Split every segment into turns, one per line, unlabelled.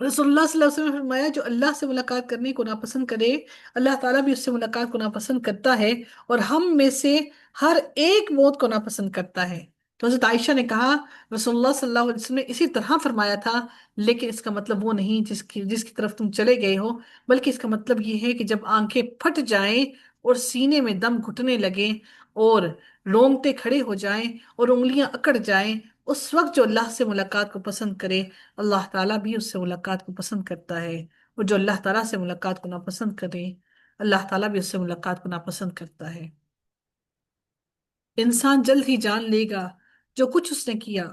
رسول اللہ صلی اللہ علیہ وسلم نے فرمایا جو اللہ سے ملاقات کرنے کو ناپسند کرے، اللہ تعالیٰ بھی اس سے ملاقات کو ناپسند کرتا ہے، اور ہم میں سے ہر ایک موت کو ناپسند کرتا ہے۔ تو حضرت عائشہ نے کہا رسول اللہ صلی اللہ علیہ وسلم نے اسی طرح فرمایا تھا، لیکن اس کا مطلب وہ نہیں جس کی طرف تم چلے گئے ہو، بلکہ اس کا مطلب یہ ہے کہ جب آنکھیں پھٹ جائیں اور سینے میں دم گھٹنے لگے اور رونگٹے کھڑے ہو جائیں اور انگلیاں اکڑ جائیں، اس وقت جو اللہ سے ملاقات کو پسند کرے، اللہ تعالیٰ بھی اس سے ملاقات کو پسند کرتا ہے، اور جو اللہ تعالیٰ سے ملاقات کو ناپسند کرے، اللہ تعالیٰ بھی اس سے ملاقات کو ناپسند کرتا ہے۔ انسان جلد ہی جان لے گا جو کچھ اس نے کیا۔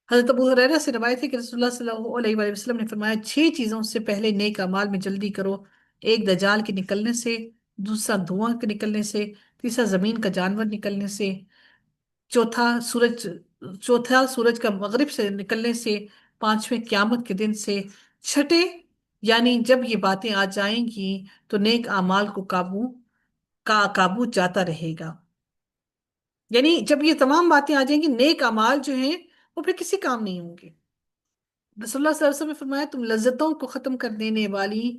حضرت ابو ہریرہ سے روایت ہے کہ رسول اللہ صلی اللہ علیہ وآلہ وسلم نے فرمایا 6 چیزوں سے پہلے نیک اعمال میں جلدی کرو: ایک دجال کے نکلنے سے، دوسرا دھواں کے نکلنے سے، تیسرا زمین کا جانور نکلنے سے، چوتھا سورج چوتھا سورج کا مغرب سے نکلنے سے، پانچویں قیامت کے دن سے، چھٹے یعنی جب یہ باتیں آ جائیں گی تو نیک اعمال کو قابو جاتا رہے گا۔ یعنی جب یہ تمام باتیں آ جائیں گی، نیک اعمال جو ہیں وہ پھر کسی کام نہیں ہوں گے۔ رسول اللہ صلی اللہ علیہ وسلم نے فرمایا تم لذتوں کو ختم کر دینے والی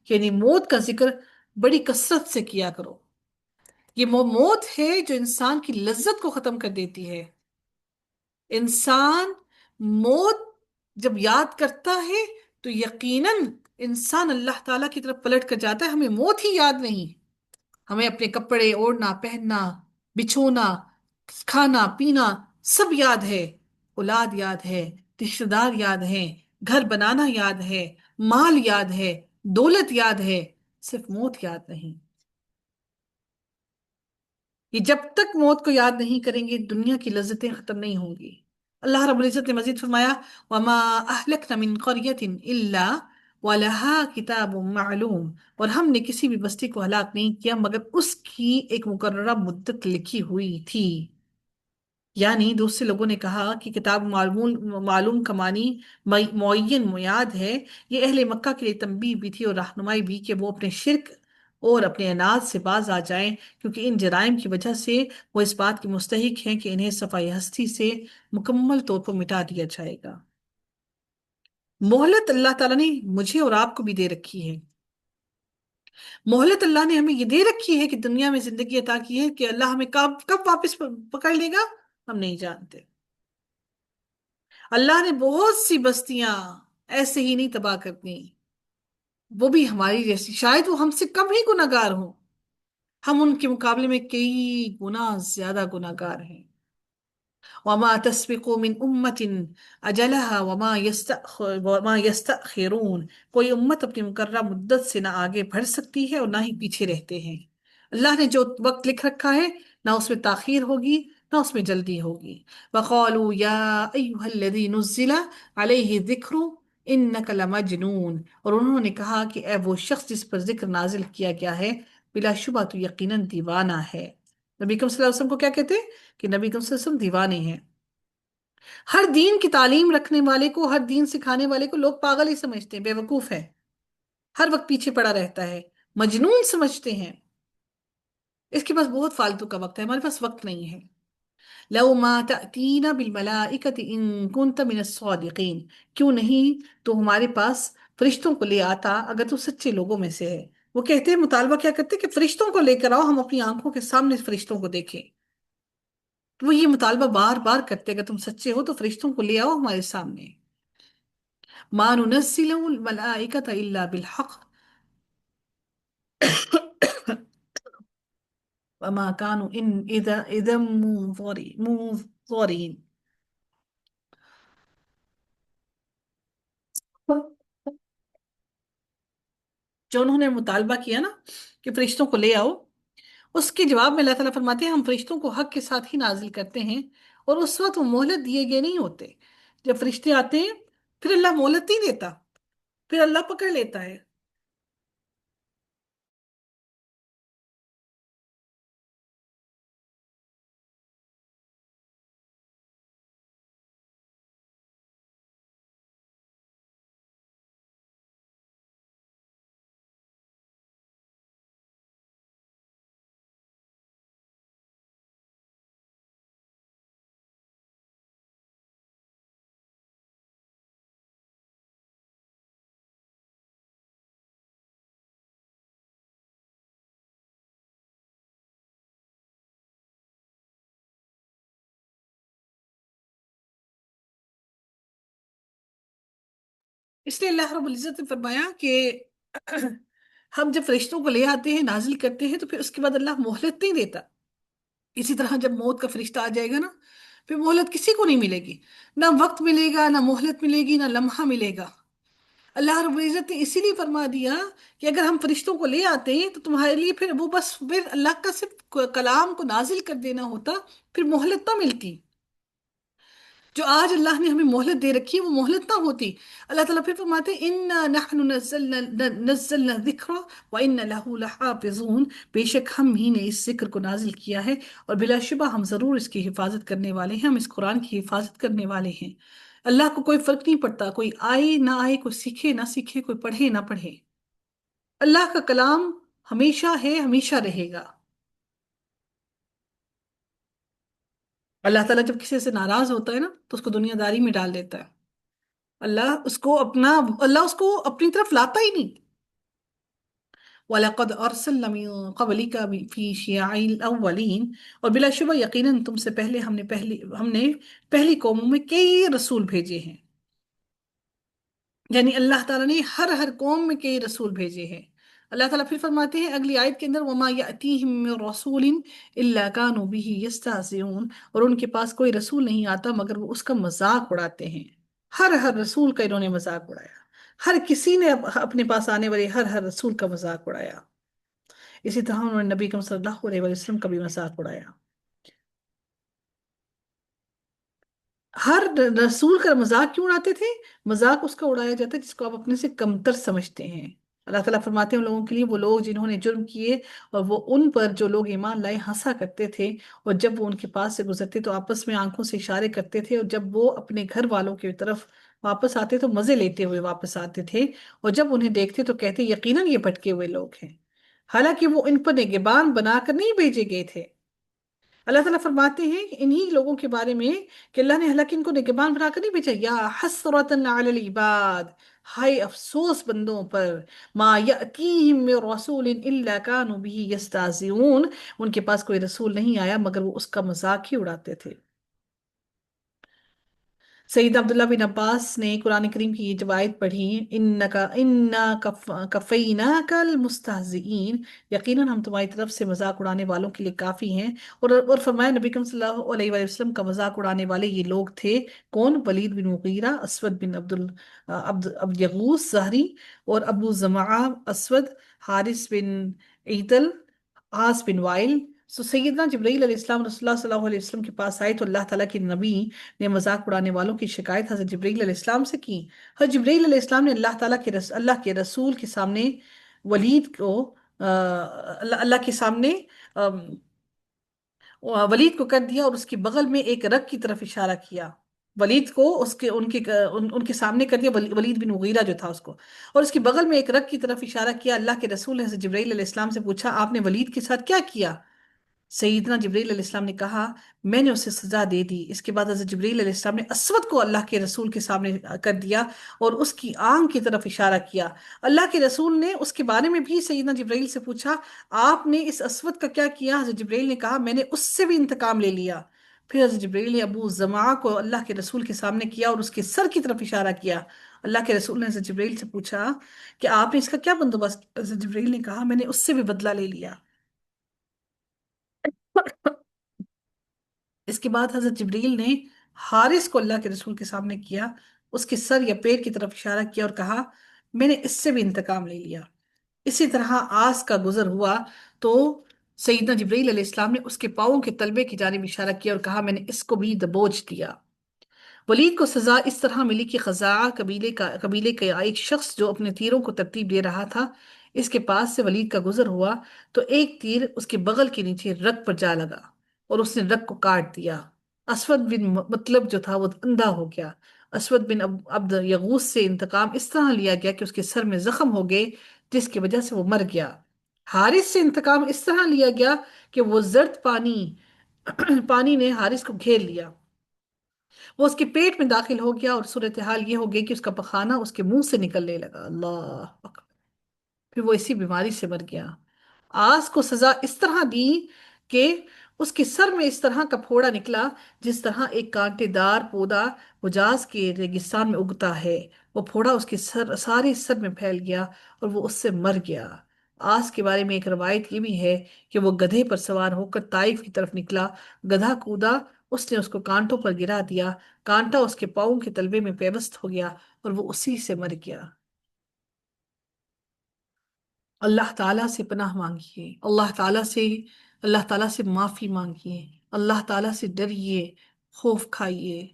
یعنی موت کا ذکر بڑی کثرت سے کیا کرو۔ یہ وہ موت ہے جو انسان کی لذت کو ختم کر دیتی ہے۔ انسان موت جب یاد کرتا ہے تو یقیناً انسان اللہ تعالیٰ کی طرف پلٹ کر جاتا ہے۔ ہمیں موت ہی یاد نہیں، ہمیں اپنے کپڑے اوڑھنا پہننا، بچھونا، کھانا پینا سب یاد ہے، اولاد یاد ہے، رشتہ دار یاد ہے، گھر بنانا یاد ہے، مال یاد ہے، دولت یاد ہے، صرف موت یاد نہیں۔ یہ جب تک موت کو یاد نہیں کریں گے دنیا کی لذتیں ختم نہیں ہوں گی۔ اللہ رب العزت نے مزید فرمایا وَمَا أَهْلَكْنَا مِنْ قَرْيَةٍ إِلَّا وَلَهَا كِتَابٌ مَعْلُومٌ، اور ہم نے کسی بھی بستی کو ہلاک نہیں کیا مگر اس کی ایک مقررہ مدت لکھی ہوئی تھی۔ یعنی دوسرے لوگوں نے کہا کہ کتاب معلوم کا معنی معین میعاد ہے، یہ اہل مکہ کے لیے تنبیہ بھی تھی اور رہنمائی بھی کہ وہ اپنے شرک اور اپنے عناد سے باز آ جائیں، کیونکہ ان جرائم کی وجہ سے وہ اس بات کی مستحق ہیں کہ انہیں صفائی ہستی سے مکمل طور پر مٹا دیا جائے گا۔ مہلت اللہ تعالیٰ نے مجھے اور آپ کو بھی دے رکھی ہے۔ مہلت اللہ نے ہمیں یہ دے رکھی ہے کہ دنیا میں زندگی عطا کی ہے، کہ اللہ ہمیں کب کب واپس پکڑ لے گا ہم نہیں جانتے۔ اللہ نے بہت سی بستیاں ایسے ہی نہیں تباہ کرتی، وہ بھی ہماری جیسی، شاید وہ ہم سے کم ہی گناہگار ہوں، ہم ان کے مقابلے میں کئی گنا زیادہ گناہگار ہیں۔ وما تسبق من أمة أجلها وما يستأخرون، کوئی امت اپنی مقررہ مدت سے نہ آگے بڑھ سکتی ہے اور نہ ہی پیچھے رہتے ہیں۔ اللہ نے جو وقت لکھ رکھا ہے نہ اس میں تاخیر ہوگی نہ اس میں جلدی ہوگی۔ وقالوا يا أيها الذي نزل عليه الذكر إنك لمجنون، اور انہوں نے کہا کہ اے وہ شخص جس پر ذکر نازل کیا گیا ہے بلا شبہ تو یقیناً دیوانہ ہے۔ نبی کریم صلی اللہ علیہ وسلم کو کیا کہتے ہیں؟ کہ نبی کریم صلی اللہ علیہ وسلم دیوانے ہیں۔ ہر دین کی تعلیم رکھنے والے کو، ہر دین سکھانے والے کو لوگ پاگل ہی سمجھتے ہیں، بے وقوف ہے، ہر وقت پیچھے پڑا رہتا ہے، مجنون سمجھتے ہیں، اس کے پاس بہت فالتو کا وقت ہے، ہمارے پاس وقت نہیں ہے۔ لو ما تأتینا بالملائکۃ ان کنت من الصادقین، کیوں نہیں تو ہمارے پاس فرشتوں کو لے آتا اگر تو سچے لوگوں میں سے ہے۔ وہ کہتے ہیں، مطالبہ کیا کرتے ہیں کہ فرشتوں کو لے کر آؤ، ہم اپنی آنکھوں کے سامنے فرشتوں کو دیکھیں۔ تو وہ یہ مطالبہ بار بار کرتے اگر تم سچے ہو تو فرشتوں کو لے آؤ ہمارے سامنے۔ ما ننزل الملائکۃ الا بالحق وما كانوا ان اذا منظرین۔ جو انہوں نے مطالبہ کیا نا کہ فرشتوں کو لے آؤ، اس کے جواب میں اللہ تعالیٰ فرماتے ہیں ہم فرشتوں کو حق کے ساتھ ہی نازل کرتے ہیں، اور اس وقت وہ مہلت دیے گئے نہیں ہوتے۔ جب فرشتے آتے ہیں پھر اللہ مہلت نہیں دیتا، پھر اللہ پکڑ لیتا ہے۔ اس لیے اللہ رب العزت نے فرمایا کہ ہم جب فرشتوں کو لے آتے ہیں، نازل کرتے ہیں، تو پھر اس کے بعد اللہ مہلت نہیں دیتا۔ اسی طرح جب موت کا فرشتہ آ جائے گا نا، پھر مہلت کسی کو نہیں ملے گی، نہ وقت ملے گا، نہ مہلت ملے گی، نہ لمحہ ملے گا۔ اللہ رب العزت نے اسی لیے فرما دیا کہ اگر ہم فرشتوں کو لے آتے ہیں تو تمہارے لیے پھر وہ بس پھر اللہ کا صرف کلام کو نازل کر دینا ہوتا، پھر مہلت نہ ملتی۔ جو آج اللہ نے ہمیں مہلت دے رکھی ہے وہ مہلت نہ ہوتی۔ اللہ تعالیٰ پھر فرماتے ہیں انا نحن نزلنا الذکر وانا له لحافظون، بے شک ہم ہی نے اس ذکر کو نازل کیا ہے اور بلا شبہ ہم ضرور اس کی حفاظت کرنے والے ہیں، ہم اس قرآن کی حفاظت کرنے والے ہیں۔ اللہ کو کوئی فرق نہیں پڑتا، کوئی آئے نہ آئے، کوئی سیکھے نہ سیکھے، کوئی پڑھے نہ پڑھے، اللہ کا کلام ہمیشہ ہے، ہمیشہ رہے گا۔ اللہ تعالیٰ جب کسی سے ناراض ہوتا ہے نا تو اس کو دنیا داری میں ڈال دیتا ہے۔ اللہ اس کو اپنا اللہ اس کو اپنی طرف لاتا ہی نہیں۔ وَلَقَدْ أَرْسَلْنَا مِن قَبْلِكَ فِي شِيَعِ الْأَوَّلِينَ، اور بلا شبہ یقیناً تم سے پہلے ہم نے پہلی قوموں میں کئی رسول بھیجے ہیں۔ یعنی اللہ تعالیٰ نے ہر قوم میں کئی رسول بھیجے ہیں۔ اللہ تعالیٰ پھر فرماتے ہیں اگلی آیت کے اندر وَمَا يَأْتِيهِم مِّن رَّسُولٍ إِلَّا كَانُوا بِهِ يَسْتَهْزِئُونَ، اور ان کے پاس کوئی رسول نہیں آتا مگر وہ اس کا مذاق اڑاتے ہیں۔ ہر رسول کا انہوں نے مذاق اڑایا، ہر کسی نے اپنے پاس آنے والے ہر رسول کا مذاق اڑایا۔ اسی طرح انہوں نے نبی کریم صلی اللہ علیہ وسلم کا بھی مذاق اڑایا۔ ہر رسول کا مذاق کیوں اڑاتے تھے؟ مذاق اس کا اڑایا جاتا ہے جس کو آپ اپنے سے کمتر سمجھتے ہیں۔ اللہ تعالیٰ فرماتے ہیں ان لوگوں کے لیے، وہ لوگ جنہوں نے جرم کیے اور وہ ان پر جو لوگ ایمان لائے ہنسا کرتے تھے، اور جب وہ ان کے پاس سے گزرتے تو آپس میں آنکھوں سے اشارے کرتے تھے، اور جب وہ اپنے گھر والوں کی طرف واپس آتے تو مزے لیتے ہوئے واپس آتے تھے، اور جب انہیں دیکھتے تو کہتے یقیناً یہ بھٹکے ہوئے لوگ ہیں، حالانکہ وہ ان پر نگہبان بنا کر نہیں بھیجے گئے تھے۔ اللہ تعالیٰ فرماتے ہیں انہی لوگوں کے بارے میں کہ اللہ نے حالانکہ ان کو نگہبان بنا کر نہیں بھیجا، یا حسرتن علی العباد، ہائے افسوس بندوں پر، ما یأتیہم من رسول الا کانوا بہ یستہزئون، ان کے پاس کوئی رسول نہیں آیا مگر وہ اس کا مذاق ہی اڑاتے تھے۔ سید عبداللہ بن عباس نے قرآن کریم کی یہ جب آیت پڑھی انا کفیناک المستہزئین، یقیناً ہم تمہاری طرف سے مذاق اڑانے والوں کے لیے کافی ہیں، اور فرمایا نبی کریم صلی اللہ علیہ وآلہ وسلم کا مذاق اڑانے والے یہ لوگ تھے کون؟ ولید بن مغیرہ، اسود بن عبد یغوث زہری، اور ابو زمعہ اسود، حارث بن عیدل، عاص بن وائل۔ سیدنا جبرائیل علیہ السلام رسول اللہ صلی اللہ علیہ وسلم کے پاس آئے تو اللہ تعالیٰ کے نبی نے مذاق اڑانے والوں کی شکایت حضرت جبرائیل علیہ السلام سے کی۔ حضرت جبرائیل علیہ السلام نے اللہ کے رسول کے سامنے ولید کو اللہ کے سامنے ولید کو کر دیا اور اس کے بغل میں ایک رگ کی طرف اشارہ کیا۔ ولید کو ان کے سامنے کر دیا، ولید بن مغیرہ جو تھا اس کو، اور اس کے بغل میں ایک رگ کی طرف اشارہ کیا۔ اللہ کے رسول نے حضرت جبرائیل علیہ السلام سے پوچھا آپ نے ولید کے ساتھ کیا کیا؟ سیدنا جبرائیل علیہ السلام نے کہا میں نے اسے سزا دے دی۔ اس کے بعد حضرت جبرائیل علیہ السلام نے اسود کو اللہ کے رسول کے سامنے کر دیا اور اس کی آنکھ کی طرف اشارہ کیا۔ اللہ کے رسول نے اس کے بارے میں بھی سیدنا جبرائیل سے پوچھا آپ نے اس اسود کا کیا کیا؟ حضرت جبرائیل نے کہا میں نے اس سے بھی انتقام لے لیا۔ پھر حضرت جبرائیل نے ابو زمعہ کو اللہ کے رسول کے سامنے کیا اور اس کے سر کی طرف اشارہ کیا۔ اللہ کے رسول نے حضرت جبرائیل سے پوچھا کہ آپ نے اس کا کیا بندوبست کیا؟ حضرت جبرائیل نے کہا میں نے اس سے بھی بدلہ لے لیا۔ اس کے بعد حضرت جبریل نے حارث کو اللہ کے رسول کے سامنے کیا، اس کے سر یا پیر کی طرف اشارہ کیا اور کہا میں نے اس سے بھی انتقام لے لیا۔ اسی طرح آس کا گزر ہوا تو سیدنا جبریل علیہ السلام نے اس کے پاؤں کے تلبے کی جانب اشارہ کیا اور کہا میں نے اس کو بھی دبوچ دیا۔ ولید کو سزا اس طرح ملی کہ خزاعہ قبیلے کا ایک شخص جو اپنے تیروں کو ترتیب دے رہا تھا، اس کے پاس سے ولید کا گزر ہوا تو ایک تیر اس کے بغل کے نیچے رگ پر جا لگا اور اس نے رگ کو کاٹ دیا۔ اسود بن مطلب جو تھا وہ اندھا ہو گیا۔ اسود بن عبد یغوث سے انتقام اس طرح لیا گیا کہ اس کے سر میں زخم ہو گئے جس کی وجہ سے وہ مر گیا۔ حارث سے انتقام اس طرح لیا گیا کہ وہ زرد پانی نے حارث کو گھیر لیا، وہ اس کے پیٹ میں داخل ہو گیا اور صورتحال یہ ہو گئی کہ اس کا پخانہ اس کے منہ سے نکلنے لگا، اللہ اکبر، پھر وہ اسی بیماری سے مر گیا۔ آس کو سزا اس طرح دی کہ اس کے سر میں اس طرح کا پھوڑا نکلا جس طرح ایک کانٹے دار پودا حجاز کے ریگستان میں اگتا ہے۔ وہ پھوڑا اس کے سارے سر میں پھیل گیا اور وہ اس سے مر گیا۔ آس کے بارے میں ایک روایت یہ بھی ہے کہ وہ گدھے پر سوار ہو کر طائف کی طرف نکلا۔ گدھا کودا، اس نے اس کو کانٹوں پر گرا دیا، کانٹا اس کے پاؤں کے تلوے میں پیوست ہو گیا اور وہ اسی سے مر گیا۔ اللہ تعالیٰ سے پناہ مانگیے، اللہ تعالیٰ سے معافی مانگیے، اللہ تعالیٰ سے ڈریے، خوف کھائیے۔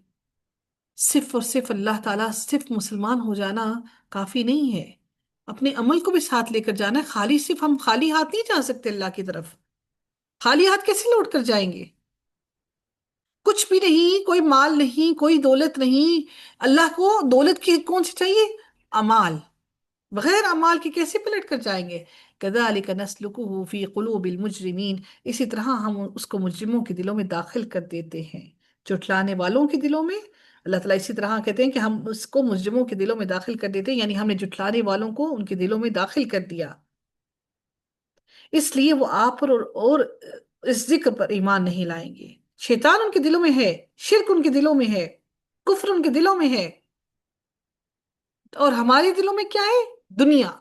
صرف اور صرف اللہ تعالیٰ، صرف مسلمان ہو جانا کافی نہیں ہے، اپنے عمل کو بھی ساتھ لے کر جانا ہے۔ صرف ہم خالی ہاتھ نہیں جا سکتے اللہ کی طرف۔ خالی ہاتھ کیسے لوٹ کر جائیں گے؟ کچھ بھی نہیں، کوئی مال نہیں، کوئی دولت نہیں۔ اللہ کو دولت کی کون سی چاہیے؟ امال۔ بغیر اعمال کے کیسے پلٹ کر جائیں گے؟ كذلك نسلكه في قلوب المجرمين، اسی طرح ہم اس کو مجرموں کے دلوں میں داخل کر دیتے ہیں، جھٹلانے والوں کے دلوں میں۔ اللہ تعالیٰ اسی طرح کہتے ہیں کہ ہم اس کو مجرموں کے دلوں میں داخل کر دیتے ہیں، یعنی ہم نے جھٹلانے والوں کو ان کے دلوں میں داخل کر دیا، اس لیے وہ آپ پر اور اس ذکر پر ایمان نہیں لائیں گے۔ شیطان ان کے دلوں میں ہے، شرک ان کے دلوں میں ہے، کفر ان کے دلوں میں ہے، اور ہمارے دلوں میں کیا ہے؟ دنیا،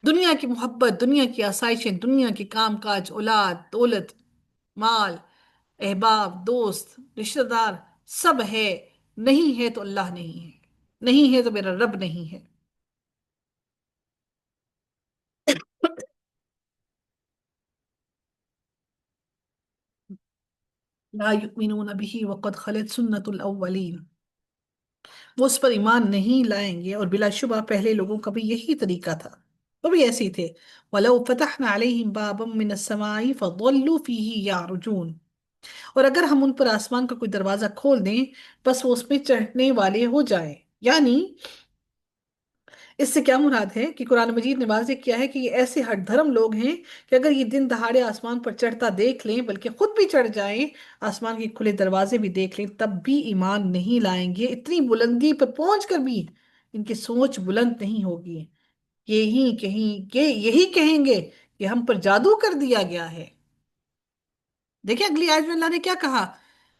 دنیا کی محبت، دنیا کی آسائشیں، دنیا کے کام کاج، اولاد، دولت، مال، احباب، دوست، رشتہ دار، سب ہے۔ نہیں ہے تو اللہ نہیں ہے، نہیں ہے تو میرا رب نہیں ہے۔ لا یؤمنون به وقد خلت سنت الاولین، وہ اس پر ایمان نہیں لائیں گے اور بلا شبہ پہلے لوگوں کا بھی یہی طریقہ تھا، وہ بھی ایسے ہی تھے۔ وَلَوْ فَتَحْنَا عَلَيْهِمْ بَابًا مِّنَ السَّمَاءِ فَظَلُّوا فِيهِ يَعْرُجُونَ، اور اگر ہم ان پر آسمان کا کوئی دروازہ کھول دیں بس وہ اس میں چڑھنے والے ہو جائیں، یعنی اس سے کیا مراد ہے کہ قرآن مجید نے واضح کیا ہے کہ یہ ایسے ہٹ دھرم لوگ ہیں کہ اگر یہ دن دہاڑے آسمان پر چڑھتا دیکھ لیں، بلکہ خود بھی چڑھ جائیں، آسمان کے کھلے دروازے بھی دیکھ لیں، تب بھی ایمان نہیں لائیں گے۔ اتنی بلندی پر پہنچ کر بھی ان کی سوچ بلند نہیں ہوگی، یہی کہیں گے کہ ہم پر جادو کر دیا گیا ہے۔ دیکھیں اگلی آیت میں اللہ نے کیا کہا،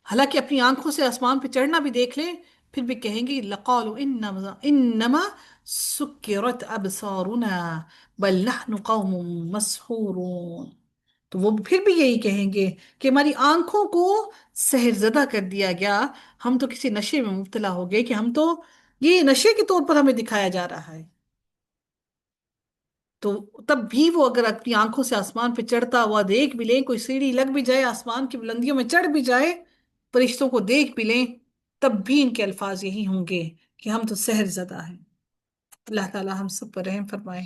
حالانکہ اپنی آنکھوں سے آسمان پہ چڑھنا بھی دیکھ لیں، پھر بھی کہیں گے لَقَالُوا انما سُكِّرَتْ أَبْصَارُنَا بَلْ نَحْنُ قَوْمٌ مَسْحُورُونَ، تو وہ پھر بھی یہی کہیں گے کہ ہماری آنکھوں کو سحر زدہ کر دیا گیا، ہم تو کسی نشے میں مبتلا ہو گئے، کہ ہم تو یہ نشے کے طور پر ہمیں دکھایا جا رہا ہے۔ تو تب بھی وہ اگر اپنی آنکھوں سے آسمان پہ چڑھتا ہوا دیکھ بھی لیں، کوئی سیڑھی لگ بھی جائے، آسمان کی بلندیوں میں چڑھ بھی جائے، فرشتوں کو دیکھ بھی لیں، تب بھی ان کے الفاظ یہی ہوں گے کہ ہم تو سحر زدہ ہیں۔ اللہ تعالی ہم سب پر رحم فرمائے،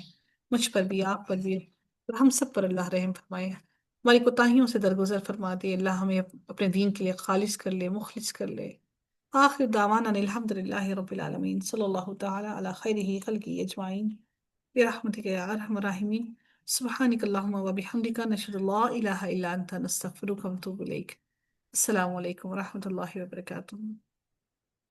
مجھ پر بھی، آپ پر بھی، اور ہم سب پر اللہ رحم فرمائے، ہماری کوتاہیوں سے درگزر فرما دے، اللہ ہمیں اپنے دین کے لیے خالص کر لے، مخلص کر لے۔ آخر دعوانا الحمد للہ رب العالمین، صلی اللہ تعالی علی خیرہ خلقہ اجمعین، برحمتك يا أرحم الراحمين، سبحانك اللهم وبحمدك نشهد أن لا إله إلا أنت نستغفرك ونتوب إليك۔ السلام علیکم ورحمۃ اللہ وبرکاتہ۔